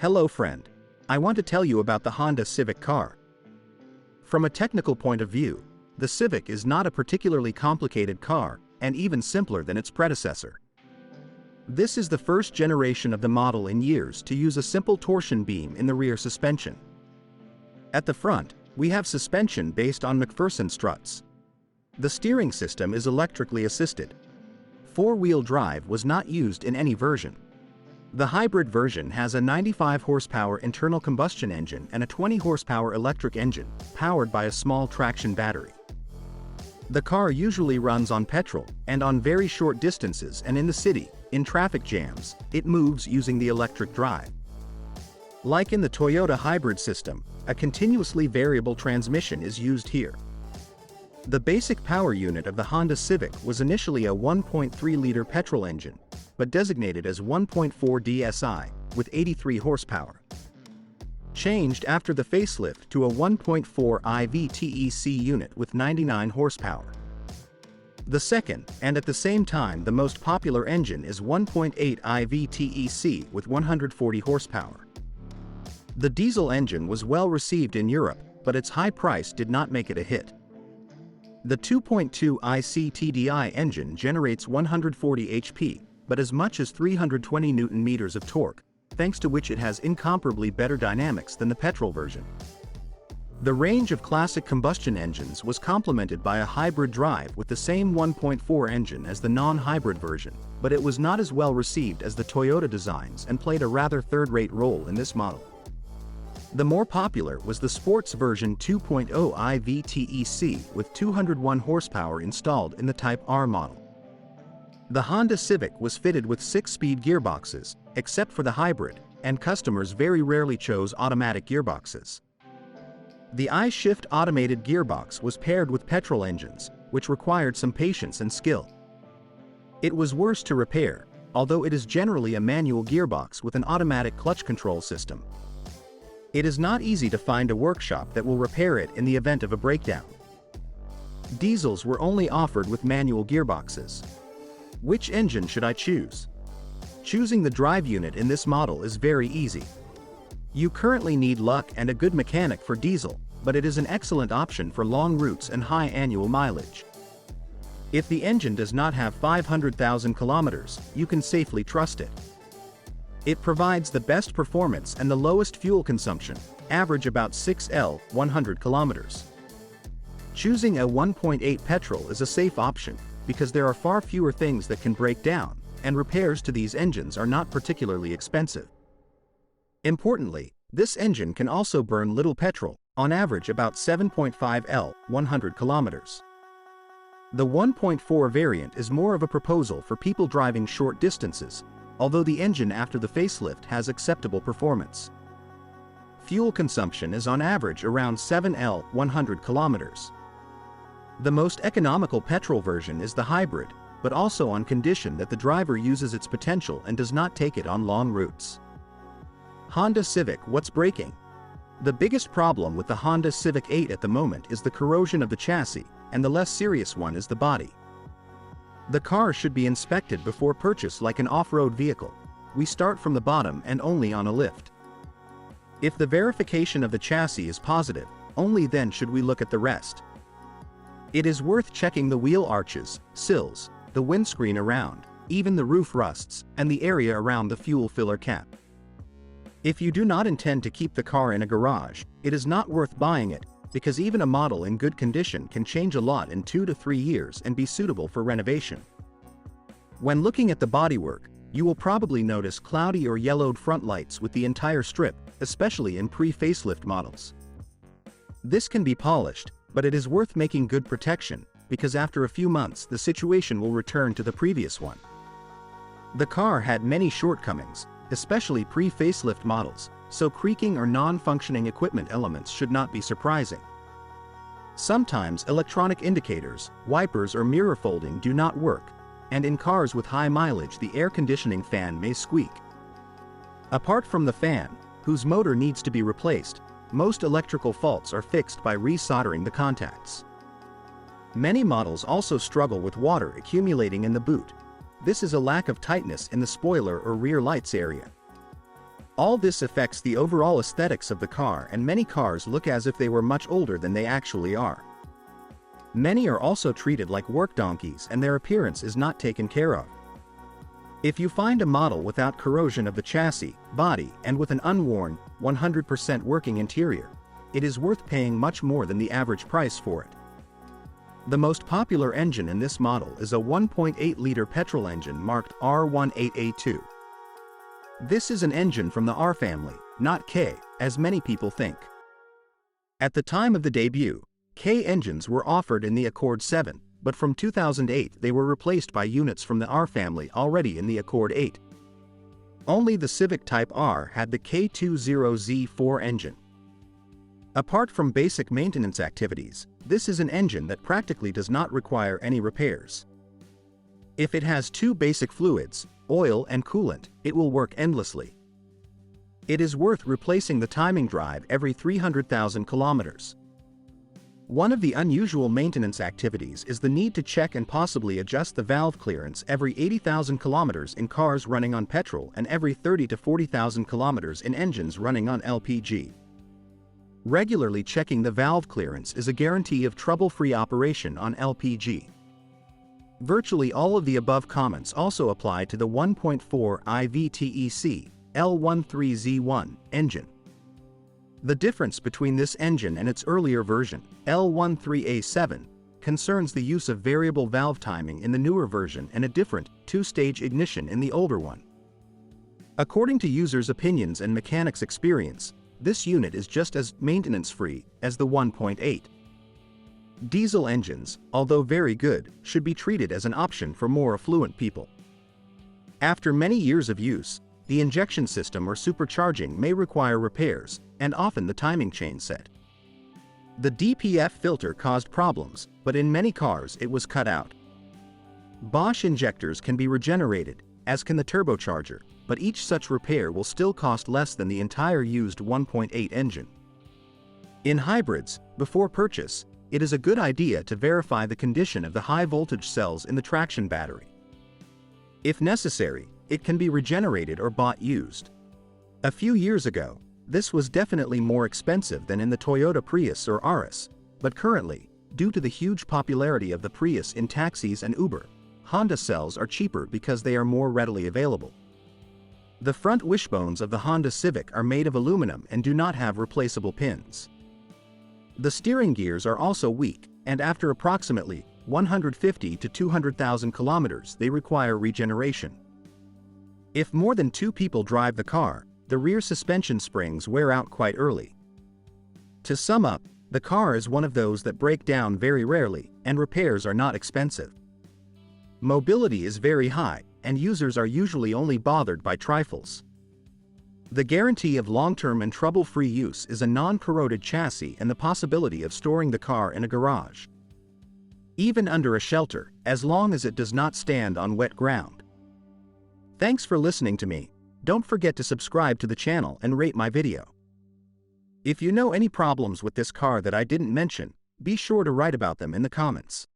Hello friend. I want to tell you about the Honda Civic car. From a technical point of view, the Civic is not a particularly complicated car, and even simpler than its predecessor. This is the first generation of the model in years to use a simple torsion beam in the rear suspension. At the front, we have suspension based on McPherson struts. The steering system is electrically assisted. Four-wheel drive was not used in any version. The hybrid version has a 95 horsepower internal combustion engine and a 20 horsepower electric engine, powered by a small traction battery. The car usually runs on petrol, and on very short distances and in the city, in traffic jams, it moves using the electric drive. Like in the Toyota hybrid system, a continuously variable transmission is used here. The basic power unit of the Honda Civic was initially a 1.3-liter petrol engine, but designated as 1.4 DSI, with 83 horsepower. Changed after the facelift to a 1.4 IVTEC unit with 99 horsepower. The second, and at the same time the most popular engine, is 1.8 IVTEC with 140 horsepower. The diesel engine was well received in Europe, but its high price did not make it a hit. The 2.2 ICTDI engine generates 140 HP, but as much as 320 Nm of torque, thanks to which it has incomparably better dynamics than the petrol version. The range of classic combustion engines was complemented by a hybrid drive with the same 1.4 engine as the non-hybrid version, but it was not as well received as the Toyota designs and played a rather third-rate role in this model. The more popular was the sports version 2.0 IVTEC with 201 horsepower installed in the Type R model. The Honda Civic was fitted with 6-speed gearboxes, except for the hybrid, and customers very rarely chose automatic gearboxes. The I-Shift automated gearbox was paired with petrol engines, which required some patience and skill. It was worse to repair, although it is generally a manual gearbox with an automatic clutch control system. It is not easy to find a workshop that will repair it in the event of a breakdown. Diesels were only offered with manual gearboxes. Which engine should I choose? Choosing the drive unit in this model is very easy. You currently need luck and a good mechanic for diesel, but it is an excellent option for long routes and high annual mileage. If the engine does not have 500,000 kilometers, you can safely trust it. It provides the best performance and the lowest fuel consumption, average about 6 L, 100 kilometers. Choosing a 1.8 petrol is a safe option, because there are far fewer things that can break down, and repairs to these engines are not particularly expensive. Importantly, this engine can also burn little petrol, on average about 7.5 L, 100 kilometers. The 1.4 variant is more of a proposal for people driving short distances, although the engine after the facelift has acceptable performance. Fuel consumption is on average around 7 L, 100 kilometers. The most economical petrol version is the hybrid, but also on condition that the driver uses its potential and does not take it on long routes. Honda Civic, what's breaking? The biggest problem with the Honda Civic VIII at the moment is the corrosion of the chassis, and the less serious one is the body. The car should be inspected before purchase like an off-road vehicle. We start from the bottom and only on a lift. If the verification of the chassis is positive, only then should we look at the rest. It is worth checking the wheel arches, sills, the windscreen around, even the roof rusts, and the area around the fuel filler cap. If you do not intend to keep the car in a garage, it is not worth buying it, because even a model in good condition can change a lot in 2 to 3 years and be suitable for renovation. When looking at the bodywork, you will probably notice cloudy or yellowed front lights with the entire strip, especially in pre-facelift models. This can be polished, but it is worth making good protection, because after a few months the situation will return to the previous one. The car had many shortcomings, especially pre-facelift models, so creaking or non-functioning equipment elements should not be surprising. Sometimes electronic indicators, wipers or mirror folding do not work, and in cars with high mileage the air conditioning fan may squeak. Apart from the fan, whose motor needs to be replaced, most electrical faults are fixed by resoldering the contacts. Many models also struggle with water accumulating in the boot. This is a lack of tightness in the spoiler or rear lights area. All this affects the overall aesthetics of the car, and many cars look as if they were much older than they actually are. Many are also treated like work donkeys, and their appearance is not taken care of. If you find a model without corrosion of the chassis, body, and with an unworn, 100% working interior, it is worth paying much more than the average price for it. The most popular engine in this model is a 1.8-liter petrol engine marked R18A2. This is an engine from the R family, not K, as many people think. At the time of the debut, K engines were offered in the Accord 7, but from 2008 they were replaced by units from the R family already in the Accord 8. Only the Civic Type R had the K20Z4 engine. Apart from basic maintenance activities, this is an engine that practically does not require any repairs. If it has two basic fluids, oil and coolant, it will work endlessly. It is worth replacing the timing drive every 300,000 kilometers. One of the unusual maintenance activities is the need to check and possibly adjust the valve clearance every 80,000 kilometers in cars running on petrol and every 30 to 40,000 kilometers in engines running on LPG. Regularly checking the valve clearance is a guarantee of trouble-free operation on LPG. Virtually all of the above comments also apply to the 1.4 IVTEC L13Z1 engine. The difference between this engine and its earlier version, L13A7, concerns the use of variable valve timing in the newer version and a different, two-stage ignition in the older one. According to users' opinions and mechanics' experience, this unit is just as maintenance-free as the 1.8. Diesel engines, although very good, should be treated as an option for more affluent people. After many years of use, the injection system or supercharging may require repairs, and often the timing chain set. The DPF filter caused problems, but in many cars it was cut out. Bosch injectors can be regenerated, as can the turbocharger, but each such repair will still cost less than the entire used 1.8 engine. In hybrids, before purchase, it is a good idea to verify the condition of the high-voltage cells in the traction battery. If necessary, it can be regenerated or bought used. A few years ago, this was definitely more expensive than in the Toyota Prius or Aris, but currently, due to the huge popularity of the Prius in taxis and Uber, Honda cells are cheaper because they are more readily available. The front wishbones of the Honda Civic are made of aluminum and do not have replaceable pins. The steering gears are also weak, and after approximately 150 to 200,000 kilometers they require regeneration. If more than two people drive the car, the rear suspension springs wear out quite early. To sum up, the car is one of those that break down very rarely, and repairs are not expensive. Mobility is very high, and users are usually only bothered by trifles. The guarantee of long-term and trouble-free use is a non-corroded chassis and the possibility of storing the car in a garage, even under a shelter, as long as it does not stand on wet ground. Thanks for listening to me. Don't forget to subscribe to the channel and rate my video. If you know any problems with this car that I didn't mention, be sure to write about them in the comments.